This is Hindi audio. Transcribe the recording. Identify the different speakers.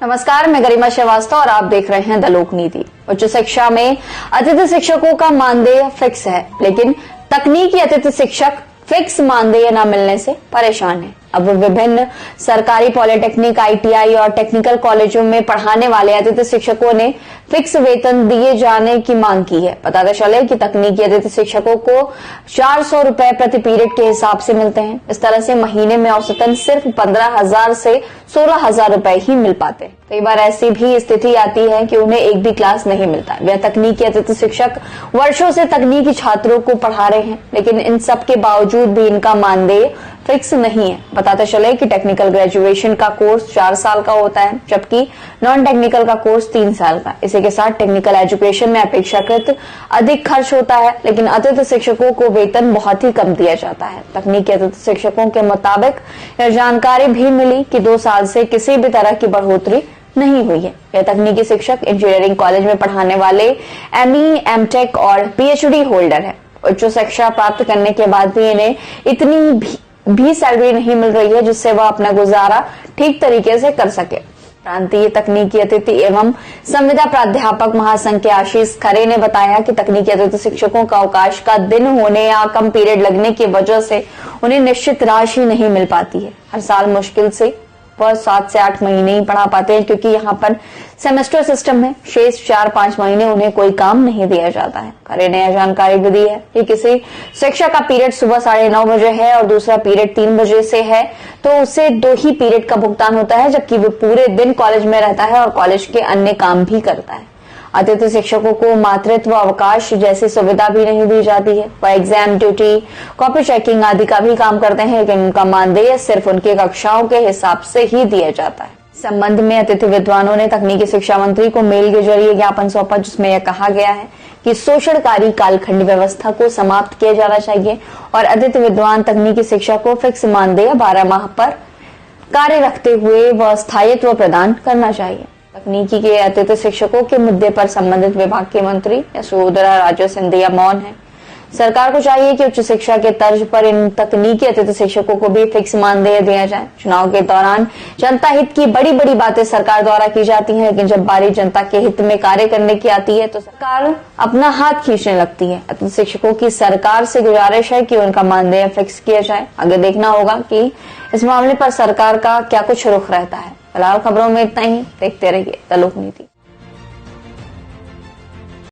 Speaker 1: नमस्कार, मैं गरिमा श्रीवास्तव और आप देख रहे हैं द लोक नीति। उच्च शिक्षा में अतिथि शिक्षकों का मानदेय फिक्स है, लेकिन तकनीकी अतिथि शिक्षक फिक्स मानदेय न मिलने से परेशान है। अब विभिन्न सरकारी पॉलिटेक्निक, आईटीआई और टेक्निकल कॉलेजों में पढ़ाने वाले अतिथि शिक्षकों ने फिक्स वेतन दिए जाने की मांग की है। बताते चले कि तकनीकी अतिथि शिक्षकों को 400 रुपए प्रति पीरियड के हिसाब से मिलते हैं। इस तरह से महीने में औसतन सिर्फ 15,000 से 16,000 रुपए ही मिल पाते हैं। कई बार ऐसी भी स्थिति आती है कि उन्हें एक भी क्लास नहीं मिलता। वह तकनीकी अतिथि शिक्षक वर्षों से तकनीकी छात्रों को पढ़ा रहे हैं, लेकिन इन सब के बावजूद भी इनका मानदेय फिक्स नहीं है। बताते चले कि टेक्निकल ग्रेजुएशन का कोर्स 4 साल का होता है, जबकि नॉन टेक्निकल का कोर्स 3 साल का। इसी के साथ टेक्निकल एजुकेशन में अपेक्षाकृत अधिक खर्च होता है, लेकिन अतिथि शिक्षकों को वेतन बहुत ही कम दिया जाता है। तकनीकी अतिथि शिक्षकों के मुताबिक यह जानकारी भी मिली कि 2 साल से किसी भी तरह की बढ़ोतरी नहीं हुई है। यह तकनीकी शिक्षक इंजीनियरिंग कॉलेज में पढ़ाने वाले एमई, एमटेक और पीएचडी होल्डर है। उच्च शिक्षा प्राप्त करने के बाद भी इन्हें इतनी भी सैलरी नहीं मिल रही है जिससे वह अपना गुजारा ठीक तरीके से कर सके। प्रांतीय तकनीकी अतिथि एवं संविदा प्राध्यापक महासंघ के आशीष खरे ने बताया कि तकनीकी अतिथि शिक्षकों का अवकाश का दिन होने या कम पीरियड लगने की वजह से उन्हें निश्चित राशि नहीं मिल पाती है। हर साल मुश्किल से वह 7 से 8 महीने ही पढ़ा पाते हैं, क्योंकि यहाँ पर सेमेस्टर सिस्टम में शेष 4-5 महीने उन्हें कोई काम नहीं दिया जाता है। खरे ने यह जानकारी भी दी है कि किसी शिक्षक का पीरियड सुबह 9:30 बजे है और दूसरा पीरियड 3 बजे से है, तो उसे 2 ही पीरियड का भुगतान होता है, जबकि वो पूरे दिन कॉलेज में रहता है और कॉलेज के अन्य काम भी करता है। अतिथि शिक्षकों को मातृत्व अवकाश जैसी सुविधा भी नहीं दी जाती है। वह एग्जाम ड्यूटी, कॉपी चेकिंग आदि का भी काम करते हैं, लेकिन उनका मानदेय सिर्फ उनकी कक्षाओं के हिसाब से ही दिया जाता है। संबंध में अतिथि विद्वानों ने तकनीकी शिक्षा मंत्री को मेल के जरिए ज्ञापन सौंपा, जिसमें यह कहा गया है कि शोषणकारी कालखंड व्यवस्था को समाप्त किया जाना चाहिए और अतिथि विद्वान तकनीकी शिक्षा को फिक्स मानदेय 12 माह पर कार्य रखते हुए वह स्थायित्व प्रदान करना चाहिए। तकनीकी के अतिथि शिक्षकों के मुद्दे पर संबंधित विभाग के मंत्री यशोधरा राजे सिंधिया मौन है। सरकार को चाहिए कि उच्च शिक्षा के तर्ज पर इन तकनीकी अतिथि शिक्षकों को भी फिक्स मानदेय दिया जाए। चुनाव के दौरान जनता हित की बड़ी बड़ी बातें सरकार द्वारा की जाती हैं, लेकिन जब बारी जनता के हित में कार्य करने की आती है तो सरकार अपना हाथ खींचने लगती है। अतिथि शिक्षकों की सरकार से गुजारिश है कि उनका मानदेय फिक्स किया जाए। आगे देखना होगा कि इस मामले पर सरकार का क्या कुछ रुख रहता है। फिलहाल खबरों में इतना ही। देखते रहिए द लोक नीति।